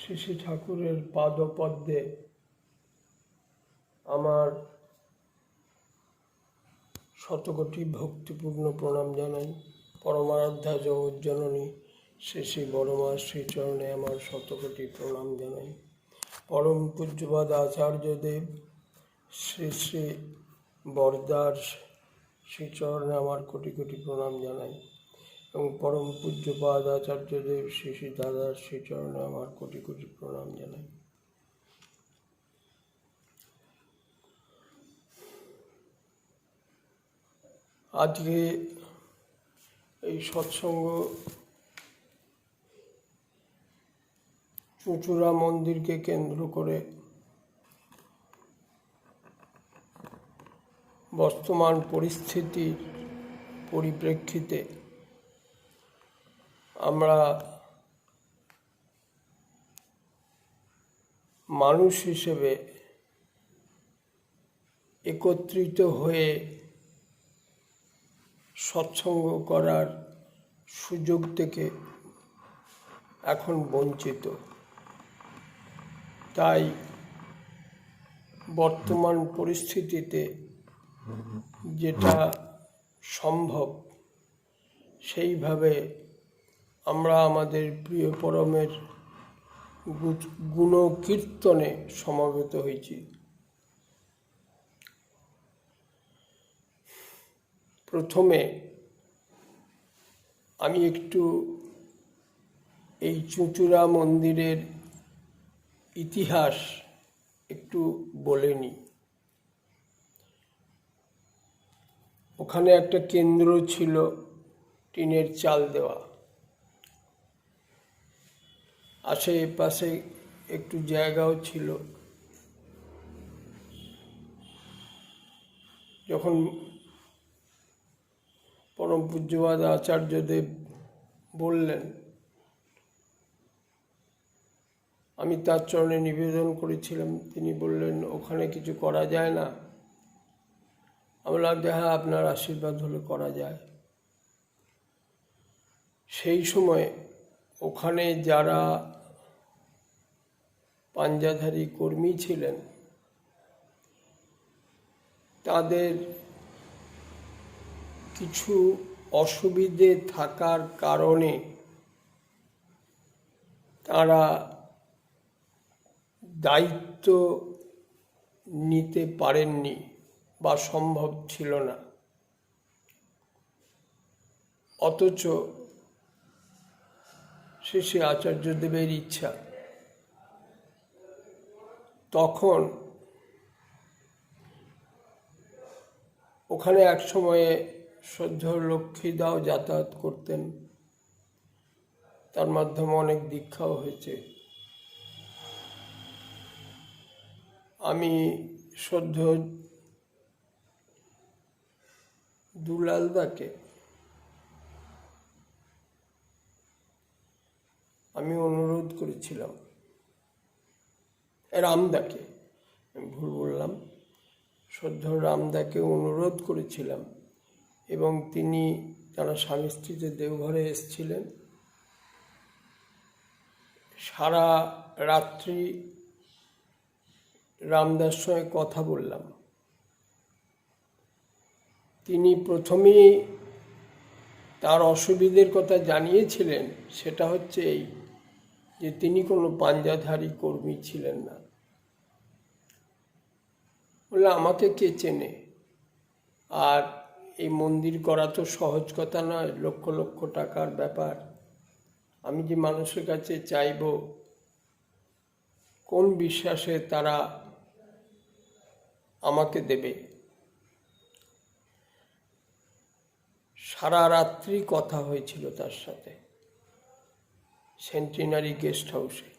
শ্রী শ্রী ঠাকুরের পাদপদ্মে আমার শতকোটি ভক্তিপূর্ণ প্রণাম জানাই। পরমারাধ্যা জগজ্জননী শ্রী শ্রী বড়মা শ্রীচরণে আমার শতকোটি প্রণাম জানাই। পরম পূজ্যপাদ আচার্যদেব শ্রী শ্রী বরদার শ্রীচরণে আমার কোটি কোটি প্রণাম জানাই এবং পরম পূজ্যপাদ আচার্যদেব শ্রী শ্রী দাদার শ্রীচরণে আমার কোটি কোটি প্রণাম জানাই। আজকে এই সৎসঙ্গ চুঁচুড়া মন্দিরকে কেন্দ্র করে বর্তমান পরিস্থিতির পরিপ্রেক্ষিতে আমরা মানুষ হিসেবে একত্রিত হয়ে সৎসঙ্গ করার সুযোগ থেকে এখন বঞ্চিত। তাই বর্তমান পরিস্থিতিতে যেটা সম্ভব সেইভাবে আমরা আমাদের প্রিয় পরমের গুণকীর্তনে সমবেত হয়েছি। প্রথমে আমি একটু এই চুঁচুড়া মন্দিরের ইতিহাস একটু বলে নিই। ওখানে একটা কেন্দ্র ছিল, টিনের চাল দেওয়া, আশেপাশে একটু জায়গাও ছিল। যখন পরম পূজ্যপাদ আচার্যদেব বললেন, আমি তার চরণে নিবেদন করেছিলাম, তিনি বললেন ওখানে কিছু করা যায় না। আমি বললাম হ্যাঁ, আপনার আশীর্বাদ হলে করা যায়। সেই সময় ওখানে যারা পাঞ্জাধারী কর্মী ছিলেন তাদের কিছু অসুবিধে থাকার কারণে তারা দায়িত্ব নিতে পারেননি বা সম্ভব ছিল না। অথচ শ্রী শ্রী আচার্যদেবের ইচ্ছা, তখন ওখানে এক সময়ে শ্রদ্ধেয় লক্ষ্মীদাও যাতায়াত করতেন, তার মাধ্যমে অনেক দীক্ষাও হয়েছে। আমি শ্রদ্ধেয় দুলালদাকে আমি অনুরোধ করেছিলাম, রামদাকে, আমি ভুল বললাম, শ্রদ্ধেয় রামদাকে অনুরোধ করেছিলাম এবং তারা স্বামী স্ত্রীতে দেওঘরে এসেছিলেন। সারা রাত্রি রামদার সঙ্গে কথা বললাম। তিনি প্রথমেই তার অসুবিধের কথা জানিয়েছিলেন, সেটা হচ্ছে এই যে তিনি কোনো পাঞ্জাধারী কর্মী ছিলেন না। বললে আমাকে কে চেনে, আর এই মন্দির করা তো সহজ কথা নয়, লক্ষ লক্ষ টাকার ব্যাপার। আমি যে মানুষের কাছে চাইব, কোন বিশ্বাসে তারা আমাকে দেবে? সারা রাত্রি কথা হয়েছিল তার সাথে সেন্টিনারি গেস্ট হাউসে।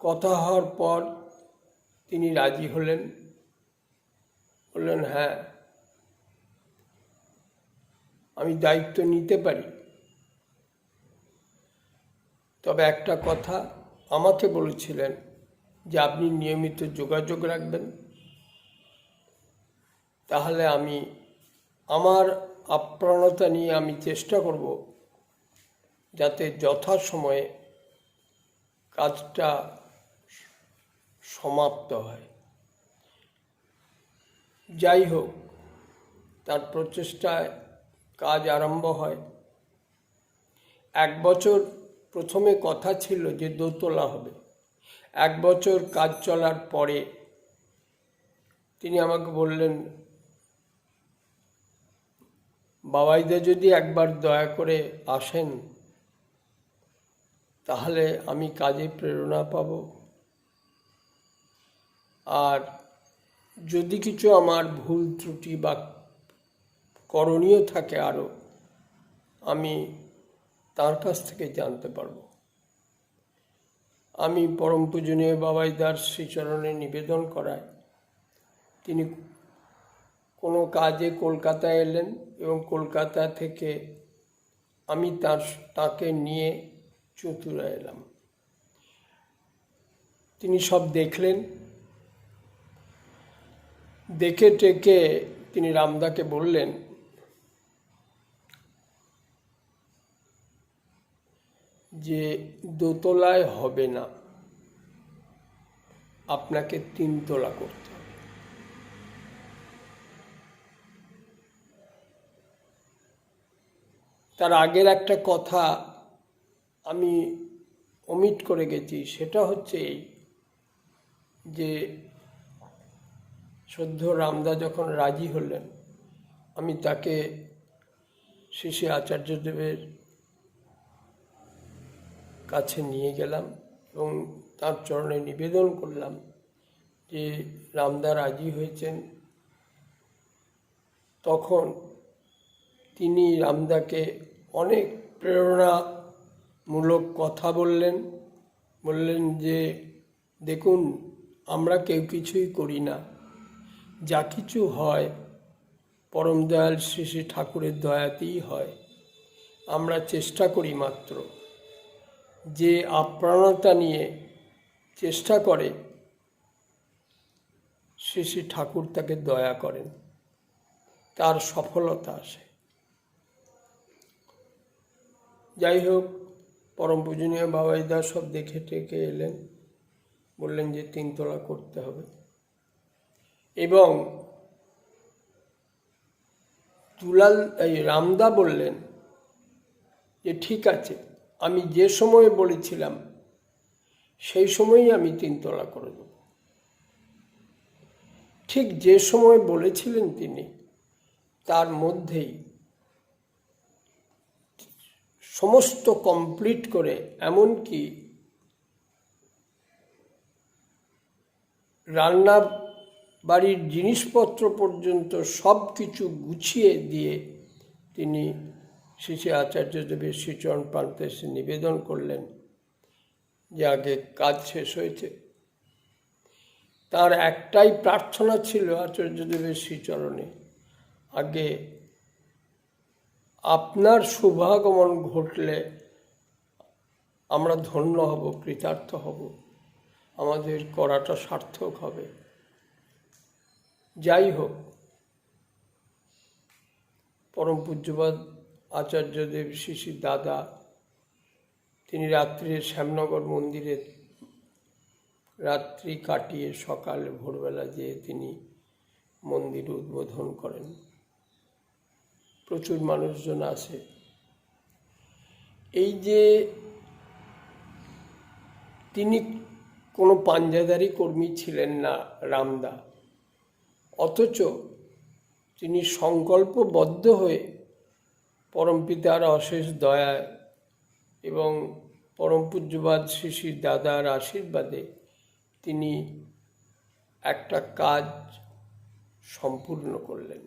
কথা হওয়ার পর তিনি রাজি হলেন, বললেন হ্যাঁ আমি দায়িত্ব নিতে পারি, তবে একটা কথা আমাকে বলেছিলেন যে আপনি নিয়মিত যোগাযোগ রাখবেন, তাহলে আমি আমার আপ্রাণতা নিয়ে আমি চেষ্টা করব যাতে যথাসময়ে কাজটা সমাপ্ত হয়। যাই হোক, তার প্রচেষ্টায় কাজ আরম্ভ হয়। 1 বছর প্রথমে কথা ছিল যে দোতলা হবে। 1 বছর কাজ চলার পরে তিনি আমাকে বললেন, বাবাইদা যদি একবার দয়া করে আসেন তাহলে আমি কাজে প্রেরণা পাব, আর যদি কিছু আমার ভুল ত্রুটি বা করণীয় থাকে আরও, আমি তার কাছ থেকে জানতে পারব। আমি পরম পূজনীয় বাবাইদার শ্রীচরণে নিবেদন করায় তিনি কোনো কাজে কলকাতায় এলেন এবং কলকাতা থেকে আমি তাকে নিয়ে চুঁচুড়া এলাম। তিনি সব দেখলেন। দেখে টেকে তিনি রামদাকে বললেন যে দোতলায় হবে না, আপনাকে 3 তলা করতে হবে। তার আগের একটা কথা আমি ওমিট করে গেছি, সেটা হচ্ছে এই যে সদ্য রামদা যখন রাজি হলেন, আমি তাকে শ্রী শ্রী আচার্যদেবের কাছে নিয়ে গেলাম এবং তার চরণে নিবেদন করলাম যে রামদা রাজি হয়েছেন। তখন তিনি রামদাকে অনেক প্রেরণামূলক কথা বললেন যে দেখুন, আমরা কেউ কিছুই করি না, যা কিছু হয় পরম দয়াল শ্রী শ্রী ঠাকুরের দয়াতেই হয়। আমরা চেষ্টা করি মাত্র। যে আপ্রাণতা নিয়ে চেষ্টা করে শ্রী শ্রী ঠাকুর তাকে দয়া করেন, তার সফলতা আসে। যাই হোক, পরম পূজনীয় বাবাইদা সব দেখে টেকে এলেন, বললেন যে 3 তলা করতে হবে। এবং রামদা বললেন যে ঠিক আছে, আমি যে সময়ে বলেছিলাম সেই সময়ই আমি 3 তলা করে দেব। ঠিক যে সময় বলেছিলেন তিনি, তার মধ্যেই সমস্ত কমপ্লিট করে, এমনকি রান্না বাড়ির জিনিসপত্র পর্যন্ত সব কিছু গুছিয়ে দিয়ে তিনি শ্রী শ্রী আচার্যদেবের শ্রীচরণ প্রান্তে এসে নিবেদন করলেন যে আগে কাজ শেষ হয়েছে। তার একটাই প্রার্থনা ছিল আচার্যদেবের শ্রীচরণে, আগে আপনার শুভাগমন ঘটলে আমরা ধন্য হব, কৃতার্থ হব, আমাদের করাটা সার্থক হবে। যাই হোক, পরম পূজ্যপাদ আচার্যদেব শ্রী শ্রী দাদা তিনি রাত্রির শ্যামনগর মন্দিরে রাত্রি কাটিয়ে সকালে ভোরবেলা যেয়ে তিনি মন্দির উদ্বোধন করেন। প্রচুর মানুষজন আসে। এই যে তিনি কোনো পাঞ্জাদারি কর্মী ছিলেন না রামদা, অথচ তিনি সংকল্পবদ্ধ হয়ে পরমপিতার অশেষ দয়ায় এবং পরম পূজ্যপাদ শ্রী শ্রী দাদার আশীর্বাদে তিনি একটা কাজ সম্পূর্ণ করলেন।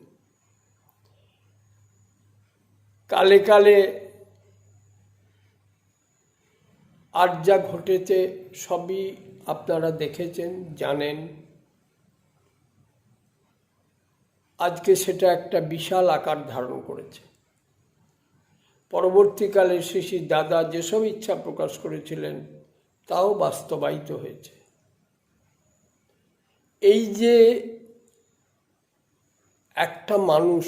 কালে কালে আর যা ঘটেছে সবই আপনারা দেখেছেন, জানেন। আজকে সেটা একটা বিশাল আকার ধারণ করেছে। পরবর্তীকালে শ্রী শ্রী দাদা যেসব ইচ্ছা প্রকাশ করেছিলেন তাও বাস্তবায়িত হয়েছে। এই যে একটা মানুষ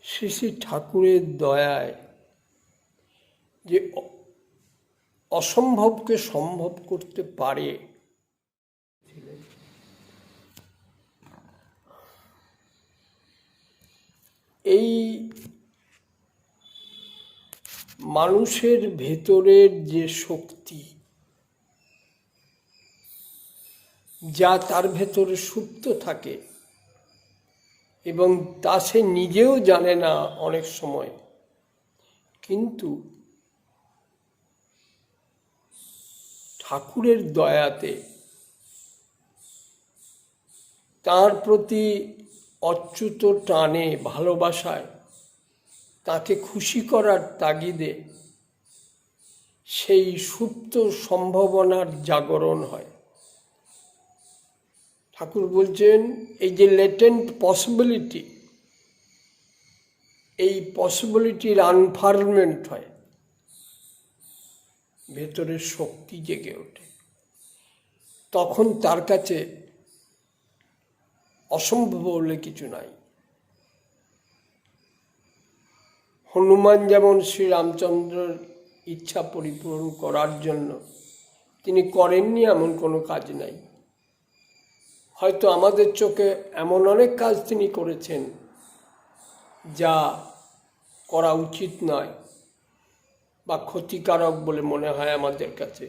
শ্রী শ্রী ঠাকুরের দয়ায় যে অসম্ভবকে সম্ভব করতে পারে। এই মানুষের ভেতরের যে শক্তি, যা তার ভেতরে সুপ্ত থাকে এবং তা সে নিজেও জানে না অনেক সময়, কিন্তু ঠাকুরের দয়াতে তার প্রতি অচ্যুত টানে, ভালোবাসায়, তাকে খুশি করার তাগিদে সেই সুপ্ত সম্ভাবনার জাগরণ হয়। ঠাকুর বলছেন এই যে লেটেন্ট পসিবিলিটি, এই পসিবিলিটির আনফার্মেন্ট হয়, ভেতরের শক্তি জেগে ওঠে। তখন তার কাছে অসম্ভব বলে কিছু নাই। হনুমান যেমন শ্রীরামচন্দ্রের ইচ্ছা পরিপূরণ করার জন্য তিনি করেননি এমন কোনো কাজ নাই। হয়তো আমাদের চোখে এমন অনেক কাজ তিনি করেছেন যা করা উচিত নয় বা ক্ষতিকারক বলে মনে হয় আমাদের কাছে,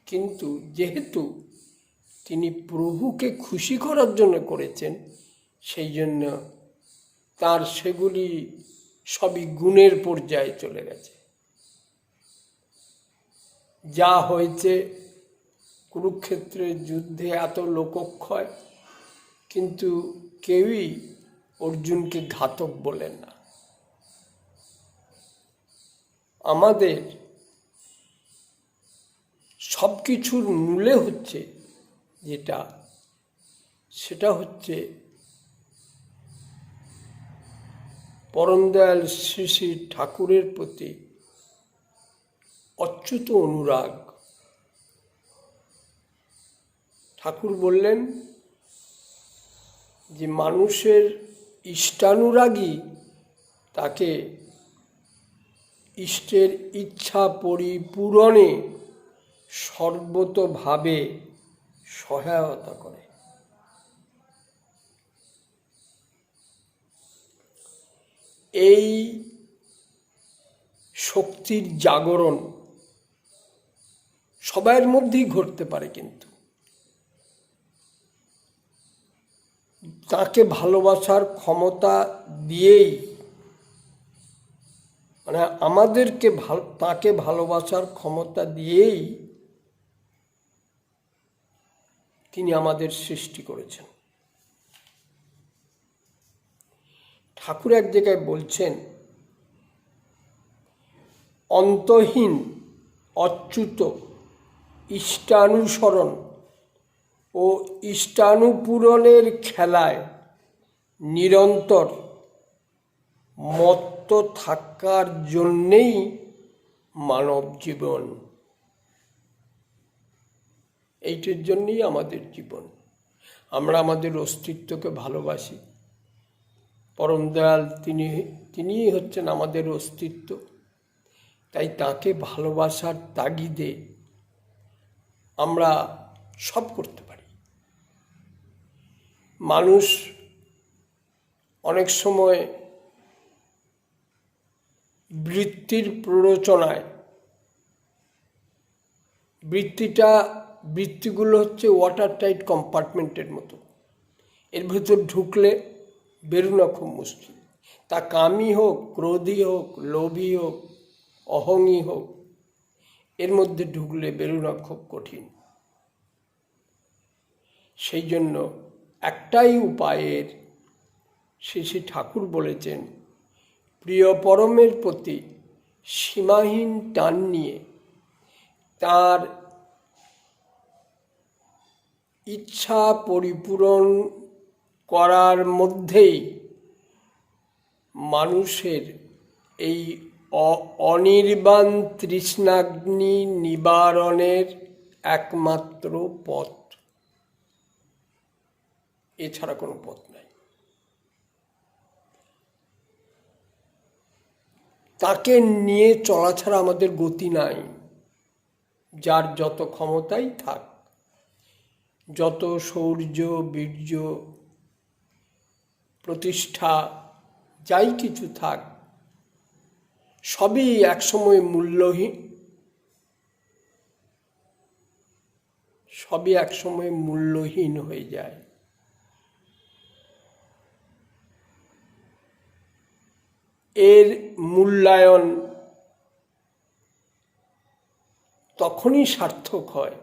কিন্তু যেহেতু তিনি প্রভুকে খুশি করার জন্য করেছেন, সেই জন্য তার সেগুলি সবই গুণের পর্যায়ে চলে গেছে। যা হয়েছে কুরুক্ষেত্রের যুদ্ধে এত লোকক্ষয়, কিন্তু কেউই অর্জুনকে ঘাতক বলেন না। আমাদের সব কিছুর মূলে হচ্ছে সেটা হচ্ছে পরম দয়াল শ্রী শ্রী ঠাকুরের প্রতি অচ্যুত অনুরাগ। ঠাকুর বললেন যে মানুষের ইষ্টানুরাগী তাকে ইষ্টের ইচ্ছা পরিপূরণে সর্বতোভাবে সহায়তা করে। এই শক্তির জাগরণ সবার মধ্যেই ঘটতে পারে, কিন্তু তাকে ভালোবাসার ক্ষমতা দিয়েই, মানে আমাদেরকে তাকে ভালোবাসার ক্ষমতা দিয়েই তিনি আমাদের সৃষ্টি করেছেন। ঠাকুর এক জায়গায় বলছেন, অন্তহীন অচ্যুত ইষ্টানুসরণ ও ইষ্টানুপূরণের খেলায় নিরন্তর মত্ত থাকার জন্যেই মানব জীবন। এইটার জন্যই আমাদের জীবন। আমরা আমাদের অস্তিত্বকে ভালোবাসি। পরম দয়াল তিনিই হচ্ছেন আমাদের অস্তিত্ব। তাই তাকে ভালোবাসার তাগিদে আমরা সব করতে পারি। মানুষ অনেক সময় বৃত্তির প্ররোচনায়, বৃত্তিগুলো হচ্ছে ওয়াটার টাইট কম্পার্টমেন্টের মতো, এর ভেতর ঢুকলে বেরোনো খুব মুশকিল। তা কামই হোক, ক্রোধী হোক, লোভী হোক, অহংই হোক, এর মধ্যে ঢুকলে বেরোনো খুব কঠিন। সেই জন্য একটাই উপায়ের, শ্রী ঠাকুর বলেছেন, প্রিয় পরমের প্রতি সীমাহীন টান নিয়ে তার ইচ্ছা পরিপূরণ করার মধ্যেই মানুষের এই অনির্বাণ তৃষ্ণাগ্নি নিবারণের একমাত্র পথ, এছাড়া কোনো পথ নাই। তাকে নিয়ে চলা ছাড়া আমাদের গতি নাই। যার যত ক্ষমতাই থাক, যত শৌর্য বীর্য প্রতিষ্ঠা যাই কিছু থাক, সবই একসময় মূল্যহীন, সবই একসময় মূল্যহীন হয়ে যায়। এর মূল্যায়ন তখনই সার্থক হয়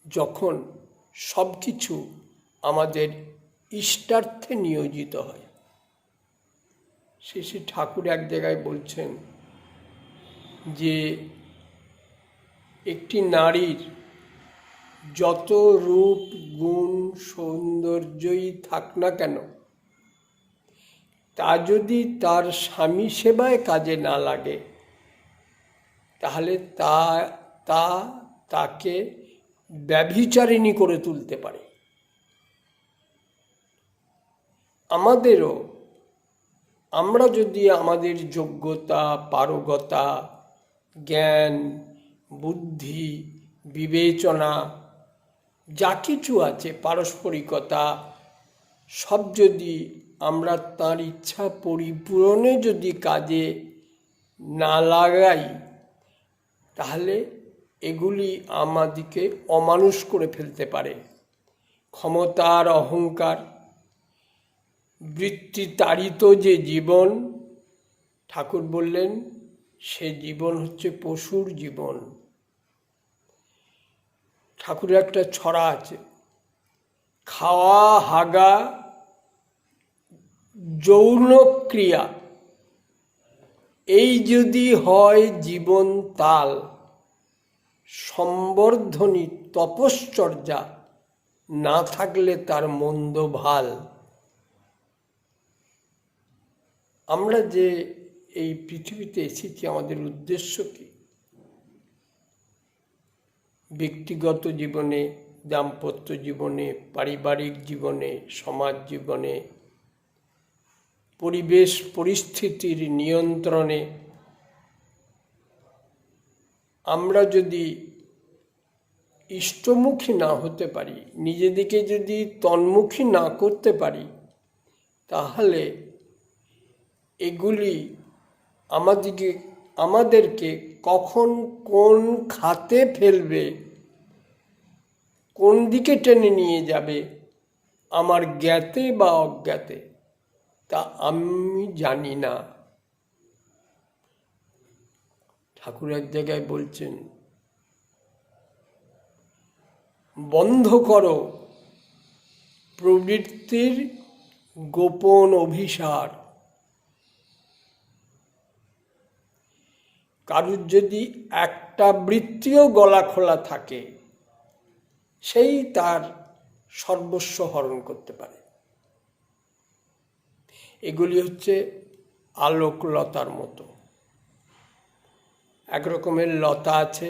যখন সব কিছু আমাদের ইষ্টার্থে নিয়োজিত হয়। শ্রী ঠাকুর এক জায়গায় বলছেন যে একটি নারীর যত রূপ গুণ সৌন্দর্যই থাক না কেন, তা যদি তার স্বামী সেবায় কাজে না লাগে, তাহলে তাকে ব্যভিচারিণী করে তুলতে পারে। আমরা যদি আমাদের যোগ্যতা, পারগতা, জ্ঞান, বুদ্ধি, বিবেচনা যা কিছু আছে, পারস্পরিকতা, সব যদি আমরা তার ইচ্ছা পরিপূরণে যদি কাজে না লাগাই, তাহলে এগুলি আমাদেরকে অমানুষ করে ফেলতে পারে। ক্ষমতার অহংকার, বৃত্তি তাড়িত যে জীবন, ঠাকুর বললেন সে জীবন হচ্ছে পশুর জীবন। ঠাকুরের একটা ছড়া আছে, খাওয়া, হাগা, যৌন ক্রিয়া, এই যদি হয় জীবন তাল, সম্বর্ধনী তপশ্চর্যা না থাকলে তার মন্দ ভাল। আমরা যে এই পৃথিবীতে এসেছি, আমাদের উদ্দেশ্য কি? ব্যক্তিগত জীবনে, দাম্পত্য জীবনে, পারিবারিক জীবনে, সমাজ জীবনে, পরিবেশ পরিস্থিতির নিয়ন্ত্রণে আমরা যদি ইষ্টমুখী না হতে পারি, নিজেদেরকে যদি তন্মুখী না করতে পারি, তাহলে এগুলি আমাদেরকে কখন কোন খাতে ফেলবে, কোন দিকে টেনে নিয়ে যাবে, আমার জ্ঞাতে বা অজ্ঞাতে, তা আমি জানি না। ঠাকুর এক জায়গায় বলছেন, বন্ধ করো প্রবৃত্তির গোপন অভিসার। কারুর যদি একটা বৃত্তিও গলা খোলা থাকে, সেই তার সর্বস্ব হরণ করতে পারে। এগুলি হচ্ছে আলোকলতার মতো। এক রকমের লতা আছে,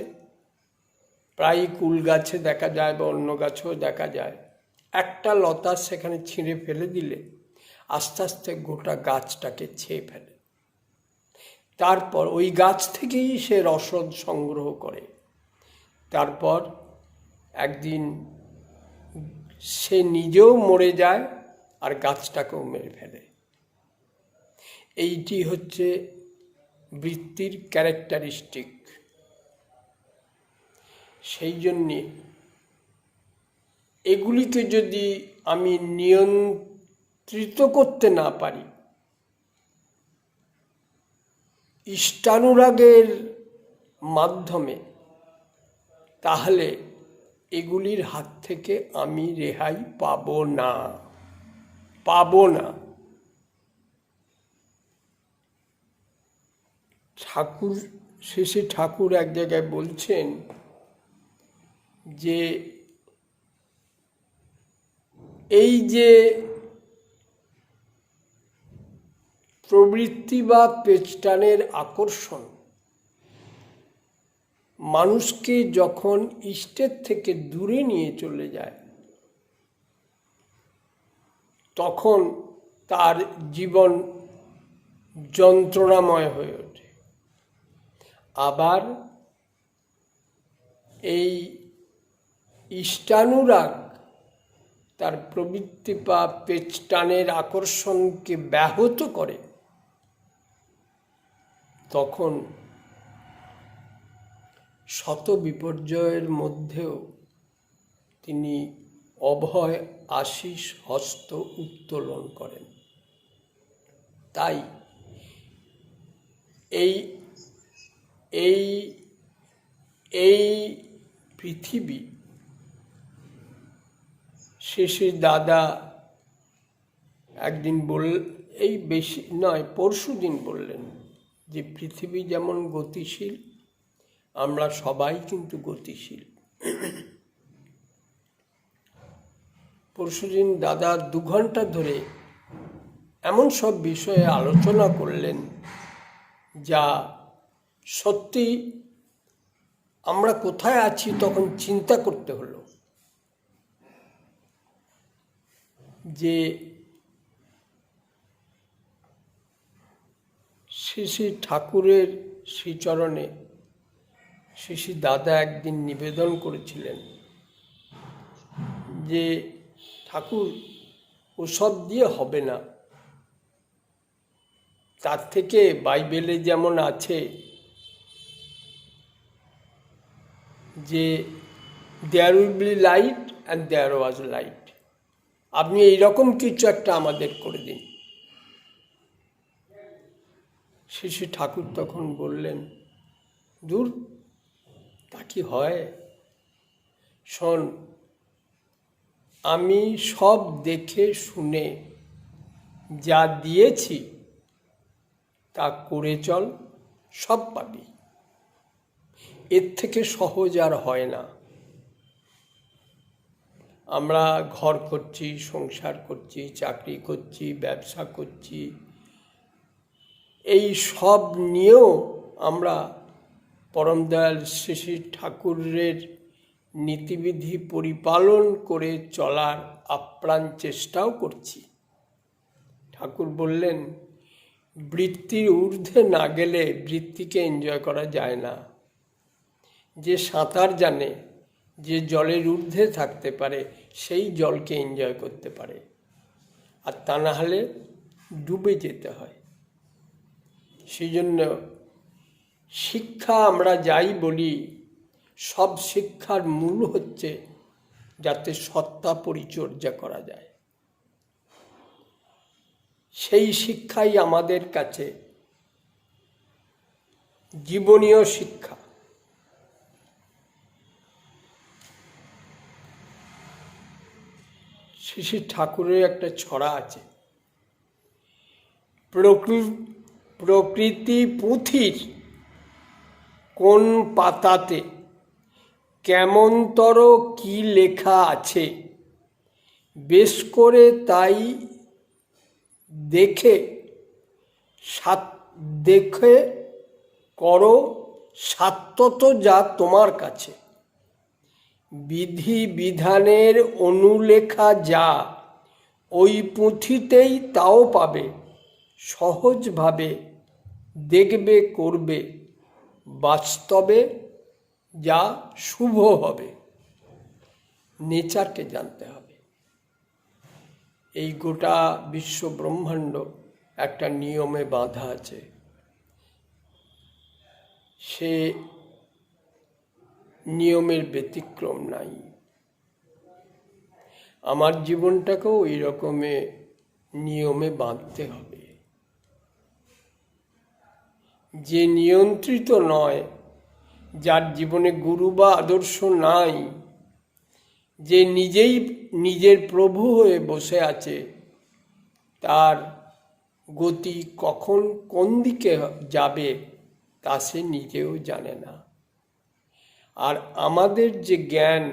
প্রায় কুল গাছে দেখা যায় বা অন্য গাছেও দেখা যায়। একটা লতা সেখানে ছিঁড়ে ফেলে দিলে আস্তে আস্তে গোটা গাছটাকে ছেয়ে ফেলে। তারপর ওই গাছ থেকেই সে রসদ সংগ্রহ করে। তারপর একদিন সে নিজেও মরে যায় আর গাছটাকেও মেরে ফেলে। এইটি হচ্ছে বৃত্তির ক্যারেক্টারিস্টিক। সেই জন্যে এগুলিকে যদি আমি নিয়ন্ত্রিত করতে না পারি, ইষ্টানুরাগের মাধ্যমে, তাহলে এগুলির হাত থেকে আমি রেহাই পাবো না। শ্রী ঠাকুর এক জায়গায় বলছেন যে এই যে প্রবৃত্তি বা পেচটানের আকর্ষণ মানুষকে যখন ইষ্টের থেকে দূরে নিয়ে চলে যায়, তখন তার জীবন যন্ত্রণাময় হয়ে ওঠে। আবার এই ইষ্টানুরাগ তার প্রবৃত্তি বা পেচটানের আকর্ষণকে ব্যাহত করে, তখন শত বিপর্যয়ের মধ্যেও তিনি অভয় আশিস হস্ত উত্তোলন করেন। তাই এই এই এই পৃথিবী, শ্রী দাদা একদিন এই বেশি নয়, পরশুদিন বললেন যে পৃথিবী যেমন গতিশীল, আমরা সবাই কিন্তু গতিশীল। পরশুদিন দাদা 2 ঘন্টা ধরে এমন সব বিষয়ে আলোচনা করলেন যা সত্যি আমরা কোথায় আছি তখন চিন্তা করতে হলো যে শ্রী শ্রী ঠাকুরের শ্রীচরণে শ্রী শ্রী দাদা একদিন নিবেদন করেছিলেন যে ঠাকুর, ওসব দিয়ে হবে না, তার থেকে বাইবেলে যেমন আছে যে there will be light and there was light, আপনি এইরকম কিছু একটা আমাদের করে দিন। শ্রী শ্রী ঠাকুর তখন বললেন, দূর, তা কি হয়? শোন, আমি সব দেখে শুনে যা দিয়েছি তা করে চল, সব পাবি। এর থেকে সহজ আর হয় না। আমরা ঘর করছি, সংসার করছি, চাকরি করছি, ব্যবসা করছি, এই সব নিয়েও আমরা পরম দয়াল শ্রী শ্রী ঠাকুরের নীতিবিধি পরিপালন করে চলার আপ্রাণ চেষ্টাও করছি। ঠাকুর বললেন, বৃত্তির ঊর্ধ্বে না গেলে বৃত্তিকে এনজয় করা যায় না। যে সাঁতার জানে, যে জলের ঊর্ধ্বে থাকতে পারে, সেই জলকে এনজয় করতে পারে, আর তা না হলে ডুবে যেতে হয়। সেই জন্য শিক্ষা আমরা যাই বলি, সব শিক্ষার মূল হচ্ছে যাতে সত্তা পরিচর্যা করা যায়। সেই শিক্ষাই আমাদের কাছে জীবনীয় শিক্ষা। শ্রী শ্রী ঠাকুরের একটা ছড়া আছে, প্রকৃতি পুঁথির কোন পাতাতে কেমনতর কি লেখা আছে, বেশ করে তাই দেখে করো সাত্যত যা তোমার কাছে। বিধি বিধানের অনুলেখা যা, ওই পুঁথিতেই তাও পাবে। সহজভাবে দেখবে, করবে, বাস্তবে যা শুভ হবে। নেচারকে জানতে হবে। এই গোটা বিশ্ব ব্রহ্মাণ্ড একটা নিয়মে বাঁধা আছে, সে নিয়মের ব্যতিক্রম নাই। আমার জীবনটাকেও এই রকমে নিয়মে বাঁধতে হবে। যে নিয়ন্ত্রিত নয়, যার জীবনে গুরু বা আদর্শ নাই, যে নিজেই নিজের প্রভু হয়ে বসে আছে, তার গতি কখন কোন দিকে যাবে তা সে নিজেও জানে না। আর আমাদের যে জ্ঞান,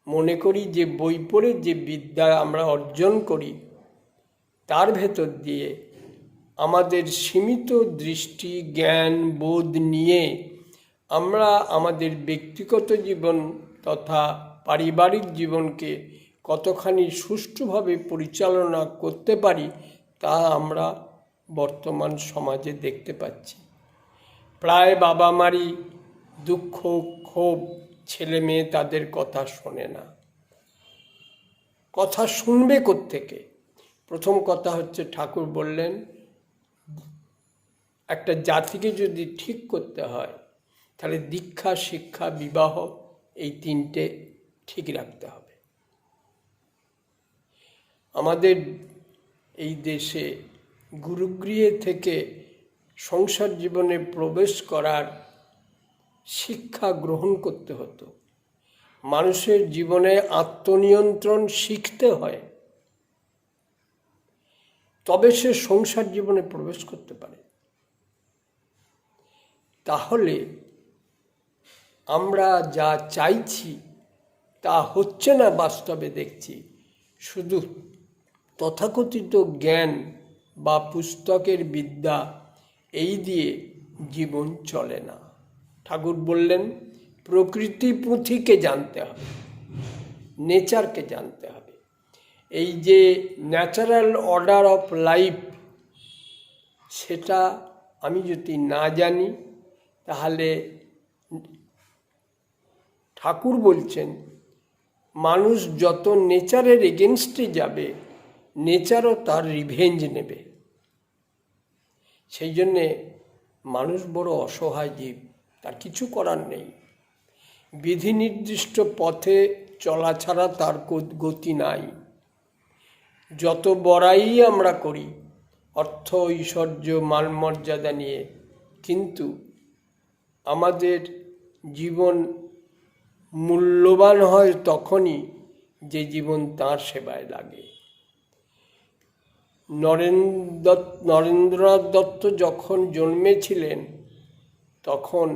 মনে করি যে বই পড়ে যে বিদ্যা আমরা অর্জন করি, তার ভেতর দিয়ে আমাদের সীমিত দৃষ্টি, জ্ঞান, বোধ নিয়ে আমরা আমাদের ব্যক্তিগত জীবন তথা পারিবারিক জীবনকে কতখানি সুষ্ঠুভাবে পরিচালনা করতে পারি তা আমরা বর্তমান সমাজে দেখতে পাচ্ছি। প্রায় বাবা মারই দুঃখ, ক্ষোভ, ছেলে মেয়ে তাদের কথা শোনে না। কথা শুনবে কোত্থেকে? প্রথম কথা হচ্ছে, ঠাকুর বললেন একটা জাতিকে যদি ঠিক করতে হয় তাহলে দীক্ষা, শিক্ষা, বিবাহ এই তিনটে ঠিক রাখতে হবে। আমাদের এই দেশে গুরুগৃহে থেকে সংসার জীবনে প্রবেশ করার শিক্ষা গ্রহণ করতে হতো। মানুষের জীবনে আত্মনিয়ন্ত্রণ শিখতে হয়, তবে সে সংসার জীবনে প্রবেশ করতে পারে। তাহলে আমরা যা চাইছি তা হচ্ছে না, বাস্তবে দেখছি। শুধু তথাকথিত জ্ঞান বা পুস্তকের বিদ্যা এই দিয়ে জীবন চলে না। ঠাকুর বললেন প্রকৃতি পুঁথিকে জানতে হবে, নেচারকে জানতে হবে। এই যে ন্যাচারাল অর্ডার অফ লাইফ, সেটা আমি যদি না জানি তাহলে ঠাকুর বলছেন মানুষ যত নেচারের এগেনস্টে যাবে, নেচারও তার রিভেঞ্জ নেবে। সেই জন্যে মানুষ বড় অসহায় জীব, তার কিছু করার নেই। বিধি নির্দিষ্ট পথে চলা ছাড়া তার গতি নাই। যত বড়াই আমরা করি অর্থ, ঐশ্বর্য, মানমর্যাদা নিয়ে, কিন্তু আমাদের জীবন মূল্যবান হয় তখনই যে জীবন তাঁর সেবায় লাগে। নরেন্দ্রনাথ দত্ত যখন জন্মেছিলেন তখন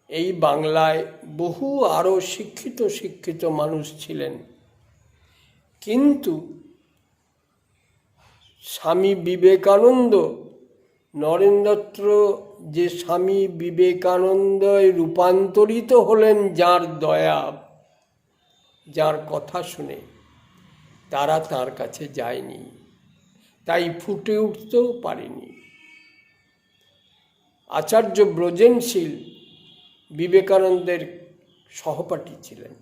এই বাংলায় বহু আরও শিক্ষিত মানুষ ছিলেন, কিন্তু স্বামী বিবেকানন্দ, নরেন্দ্র যে স্বামী বিবেকানন্দয় রূপান্তরিত হলেন যার দয়া, যার কথা শুনে, তারা তার কাছে যায়নি, তাই ফুটে উঠতেও পারেনি। আচার্য ব্রজেনশীল বিবেকানন্দের সহপাঠী ছিলেন।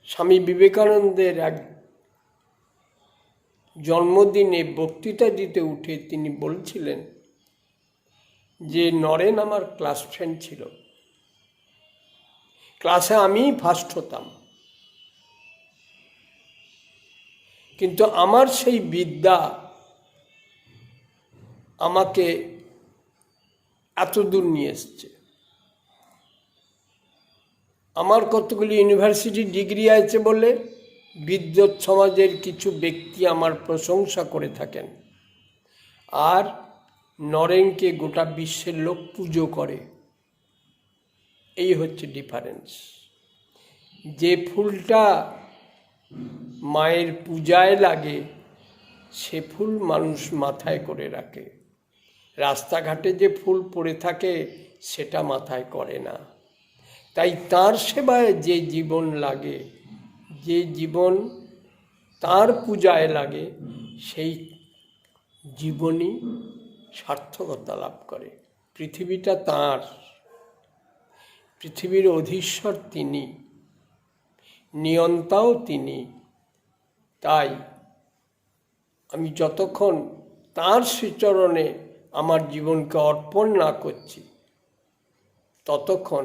স্বামী বিবেকানন্দের এক জন্মদিনে বক্তৃতা দিতে উঠে তিনি বলছিলেন যে নরেন আমার ক্লাস ফ্রেন্ড ছিল, ক্লাসে আমিই ফার্স্ট হতাম, কিন্তু আমার সেই বিদ্যা আমাকে এত দূর নিয়ে এসছে। আমার কতগুলি ইউনিভার্সিটি ডিগ্রি আছে বলে বিদ্বৎ সমাজের কিছু ব্যক্তি আমার প্রশংসা করে থাকেন, আর নরেনকে গোটা বিশ্বের লোক পুজো করে। এই হচ্ছে ডিফারেন্স। যে ফুলটা মায়ের পূজায় লাগে সে ফুল মানুষ মাথায় করে রাখে, রাস্তাঘাটে যে ফুল পড়ে থাকে সেটা মাথায় করে না। তাই তার সেবায় যে জীবন লাগে, যে জীবন তার পূজায় লাগে, সেই জীবনই সার্থকতা লাভ করে। পৃথিবীটা তাঁর, পৃথিবীর অধীশ্বর তিনি, নিয়ন্তাও তিনি। তাই আমি যতক্ষণ তাঁর শ্রীচরণে আমার জীবনকে অর্পণ না করছি ততক্ষণ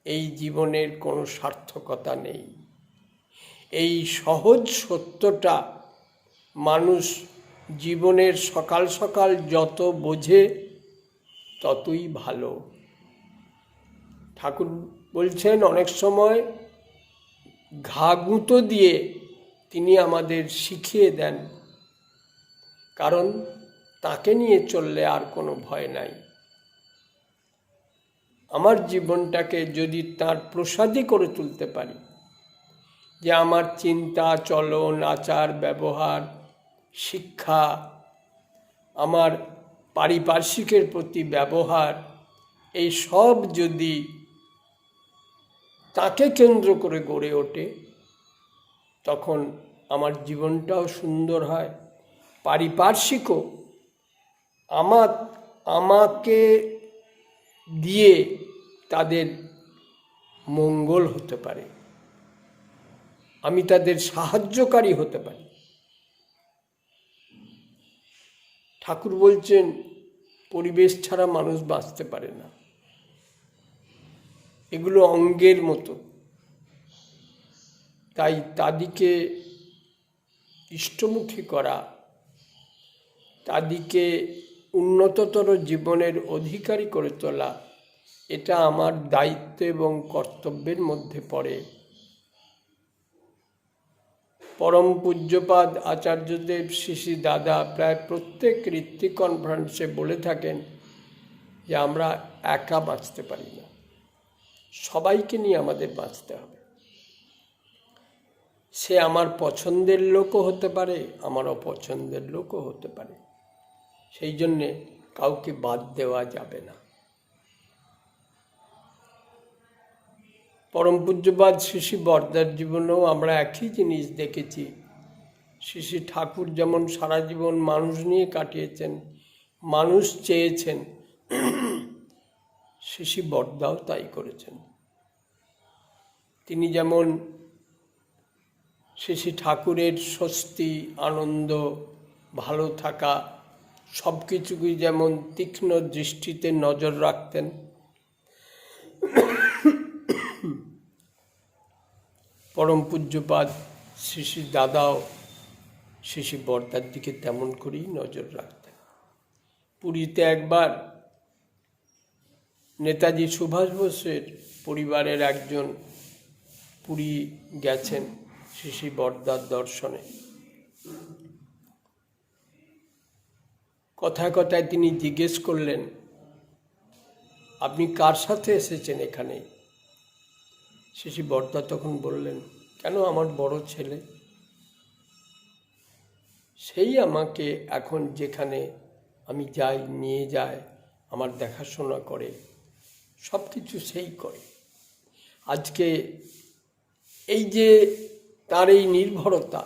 এই জীবনের কোনো সার্থকতা নেই। এই সহজ সত্যটা মানুষ জীবনের সকাল সকাল যত বোঝে ততই ভালো। ঠাকুর বলছেন অনেক সময় ঘা গুঁতো দিয়ে তিনি আমাদের শিখিয়ে দেন, কারণ তাকে নিয়ে চললে আর কোনো ভয় নাই। আমার জীবনটাকে যদি তার প্রসাদী করে তুলতে পারি, যে আমার চিন্তা, চলন, আচার, ব্যবহার, শিক্ষা, আমার পারিপার্শ্বিকের প্রতি ব্যবহার, এই সব যদি তাকে কেন্দ্র করে গড়ে ওঠে তখন আমার জীবনটাও সুন্দর হয়, পারিপার্শ্বিকও আমাকে দিয়ে তাদের মঙ্গল হতে পারে, আমি তাদের সাহায্যকারী হতে পারি। ঠাকুর বলছেন পরিবেশ ছাড়া মানুষ বাঁচতে পারে না, এগুলো অঙ্গের মতো। তাই তাদেরকে ইষ্টমুখী করা, তাদেরকে উন্নততর জীবনের অধিকারী করে তোলা, এটা আমার দায়িত্ব এবং কর্তব্যের মধ্যে পড়ে। পরম পূজ্যপাদ আচার্যদেব শ্রী শ্রী দাদা প্রায় প্রত্যেক ঋত্বিক কনফারেন্সে বলে থাকেন যে আমরা একা বাঁচতে পারি না, সবাইকে নিয়ে আমাদের বাঁচতে হবে। সে আমার পছন্দের লোকও হতে পারে, আমার অপছন্দের লোকও হতে পারে, সেই জন্যে কাউকে বাদ দেওয়া যাবে না। পরম পূজ্যপাদ শ্রী শ্রী বরদার জীবনেও আমরা একই জিনিস দেখেছি। শ্রী শ্রী ঠাকুর যেমন সারা জীবন মানুষ নিয়ে কাটিয়েছেন, মানুষ চেয়েছেন, শ্রী শ্রী বরদাও তাই করেছেন। তিনি যেমন শ্রী শ্রী ঠাকুরের স্বস্তি, আনন্দ, ভালো থাকা সব কিছুকেই যেমন তীক্ষ্ণ দৃষ্টিতে নজর রাখতেন, পরম পূজ্যপাদ শ্রী শ্রী দাদাও শ্রী শ্রী বরদার দিকে তেমন করেই নজর রাখতেন। পুরীতে একবার নেতাজি সুভাষ বোসের পরিবারের একজন পুরী গেছেন শ্রী শ্রী বরদার দর্শনে। কথায় কথায় তিনি জিজ্ঞেস করলেন, আপনি কার সাথে এসেছেন এখানে? শ্রী শ্রী বরদা তখন বললেন, কেন, আমার বড় ছেলে, সেই আমাকে এখন যেখানে আমি যাই নিয়ে যায়, আমার দেখাশোনা করে, সব কিছু সেই করে। আজকে এই যে তার এই নির্ভরতা,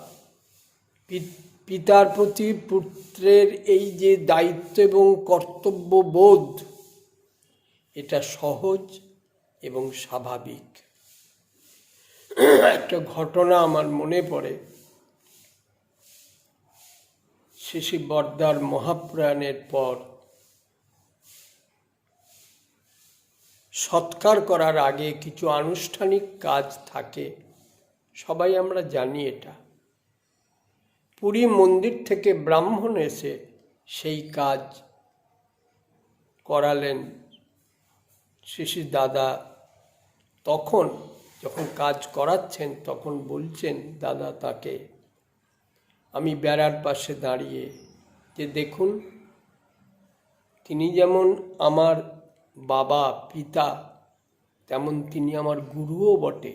পিতার প্রতি পুত্রের এই যে দায়িত্ব এবং কর্তব্যবোধ, এটা সহজ এবং স্বাভাবিক। একটা ঘটনা আমার মনে পড়ে, শ্রী শ্রী বরদার মহাপ্রয়াণের পর সৎকার করার আগে কিছু আনুষ্ঠানিক কাজ থাকে, সবাই আমরা জানি এটা। পুরী মন্দির থেকে ব্রাহ্মণ এসে সেই কাজ করালেন শ্রী শ্রী দাদা। তখন যখন কাজ করাচ্ছেন তখন বলছেন দাদা তাকে, আমি বেড়ার পাশে দাঁড়িয়ে, যে দেখুন তিনি যেমন আমার বাবা পিতা, তেমন তিনি আমার গুরুও বটে,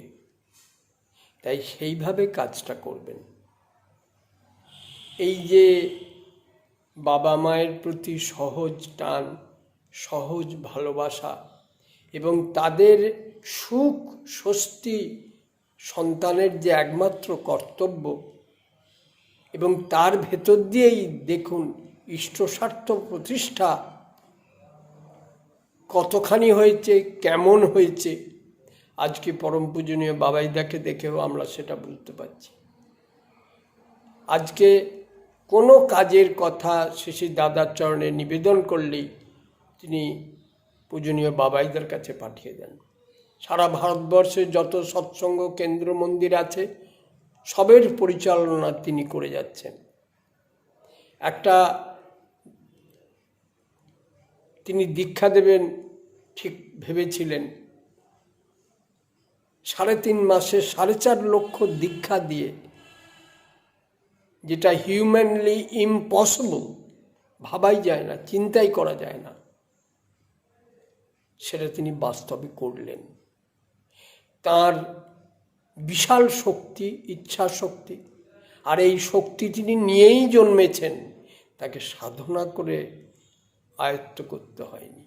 তাই সেইভাবে কাজটা করবেন। এই যে বাবা মায়ের প্রতি সহজ টান, সহজ ভালোবাসা এবং তাদের সুখ স্বস্তি সন্তানের যে একমাত্র কর্তব্য, এবং তার ভেতর দিয়েই দেখুন ইষ্টস্বার্থ প্রতিষ্ঠা কতখানি হয়েছে, কেমন হয়েছে, আজকে পরম পূজনীয় বাবাইদাকে দেখেও আমরা সেটা বুঝতে পারছি। আজকে কোনো কাজের কথা শ্রী শ্রী দাদার চরণে নিবেদন করলেই তিনি পূজনীয় বাবাইদার কাছে পাঠিয়ে দেন। সারা ভারতবর্ষে যত সৎসঙ্গ কেন্দ্র মন্দির আছে সবের পরিচালনা তিনি করে যাচ্ছেন। তিনি দীক্ষা দেবেন ঠিক ভেবেছিলেন, 3.5 মাসে 4.5 লক্ষ দীক্ষা দিয়ে, যেটা হিউম্যানলি ইম্পসিবল, ভাবাই যায় না, চিন্তাই করা যায় না, সেটা তিনি বাস্তবে করলেন। তার বিশাল শক্তি, ইচ্ছা শক্তি, আর এই শক্তি তিনি নিয়েই জন্মেছেন, তাকে সাধনা করে আয়ত্ত করতে হয়নি।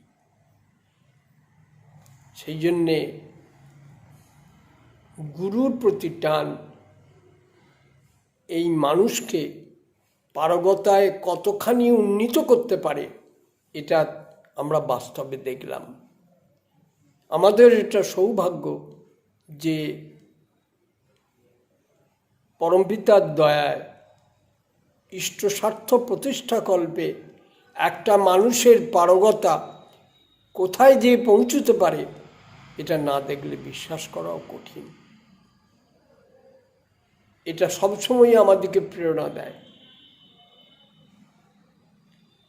সেই জন্যে গুরুর প্রতি টান এই মানুষকে পারগতায় কতখানি উন্নীত করতে পারে এটা আমরা বাস্তবে দেখলাম। আমাদের এটা সৌভাগ্য যে পরমপিতার দয়ায় ইষ্টস্বার্থ প্রতিষ্ঠাকল্পে একটা মানুষের পারগতা কোথায় যে পৌঁছতে পারে এটা না দেখলে বিশ্বাস করাও কঠিন। এটা সবসময় আমাদেরকে প্রেরণা দেয়।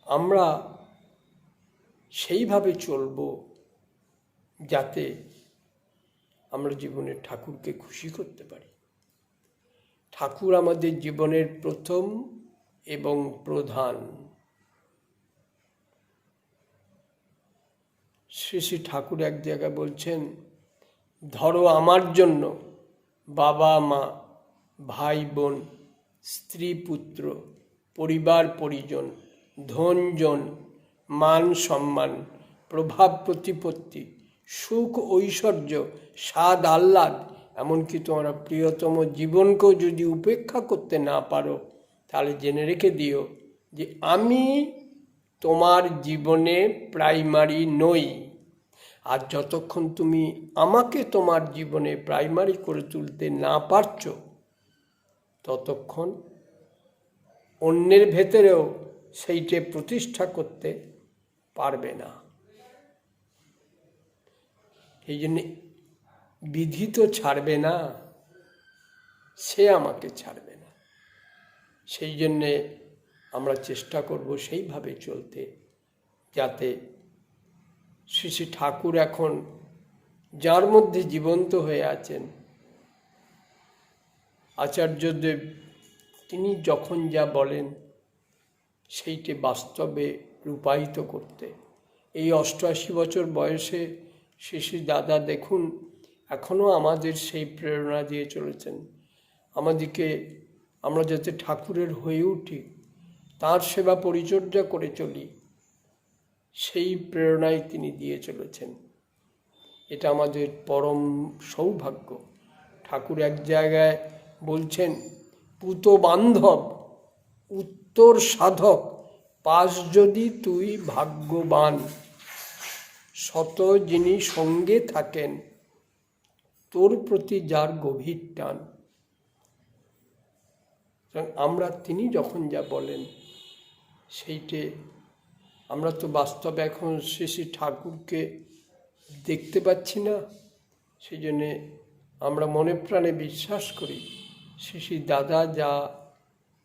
আমরা সেইভাবে চলব যাতে আমরা জীবনের ঠাকুরকে খুশি করতে পারি। ঠাকুর আমাদের জীবনের প্রথম এবং প্রধান। শ্রী শ্রী ঠাকুর এক জায়গায় বলছেন, ধরো আমার জন্য বাবা মা, ভাই বোন, স্ত্রী পুত্র, পরিবার পরিজন, ধনজন, মান সম্মান, প্রভাব প্রতিপত্তি, সুখ ঐশ্বর্য, স্বাদ আহ্লাদ, এমনকি তোমরা প্রিয়তম জীবনকেও যদি উপেক্ষা করতে না পারো, তাহলে জেনে রেখে দিও যে আমি তোমার জীবনে প্রাইমারি নই। আর যতক্ষণ তুমি আমাকে তোমার জীবনে প্রাইমারি করে তুলতে না পারছো, ততক্ষণ অন্যের ভেতরেও সেইটে প্রতিষ্ঠা করতে পারবে না। এই জন্যে বিধি তো ছাড়বে না, সে আমাকে ছাড়বে না। সেই জন্যে আমরা চেষ্টা করব সেইভাবে চলতে, যাতে শ্রী শ্রী ঠাকুর এখন যার মধ্যে জীবন্ত হয়ে আছেন, আচার্যদেব, তিনি যখন যা বলেন সেইটি বাস্তবে রূপায়িত করতে। এই 88 বছর বয়সে শ্রী শ্রী দাদা দেখুন এখনও আমাদের সেই প্রেরণা দিয়ে চলেছেন আমাদেরকে, আমরা যাতে ঠাকুরের হয়ে উঠি, তাঁর সেবা পরিচর্যা করে চলি, সেই প্রেরণাই তিনি দিয়ে চলেছেন। এটা আমাদের পরম সৌভাগ্য। ঠাকুর এক জায়গায় বলছেন, পুত বান্ধব উত্তর সাধক পাস যদি তুই ভাগ্যবান, শত যিনি সঙ্গে থাকেন তোর প্রতি যার গভীর টান। আমরা তিনি যখন যা বলেন সেইটে আমরা তো বাস্তবে এখন শ্রী শ্রী ঠাকুরকে দেখতে পাচ্ছি না, সেই জন্যে আমরা মনে প্রাণে বিশ্বাস করি শ্রী শ্রী দাদা যা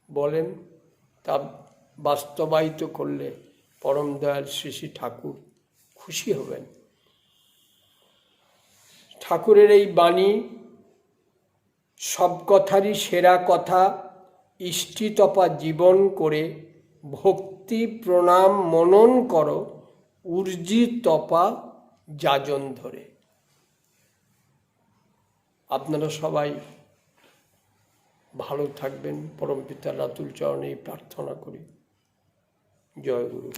বলেন তা বাস্তবায়িত করলে পরম দয়াল শ্রী শ্রী ঠাকুর খুশি হবেন। ঠাকুরের এই বাণী সব কথারই সেরা কথা, ইষ্টিতপা জীবন করে ভক্তি প্রণাম মনন করো, উর্জি তপা যাজন ধরে। আপনারা সবাই ভালো থাকবেন, পরমপিতার রাতুল চরণে প্রার্থনা করি। জয় গুরু।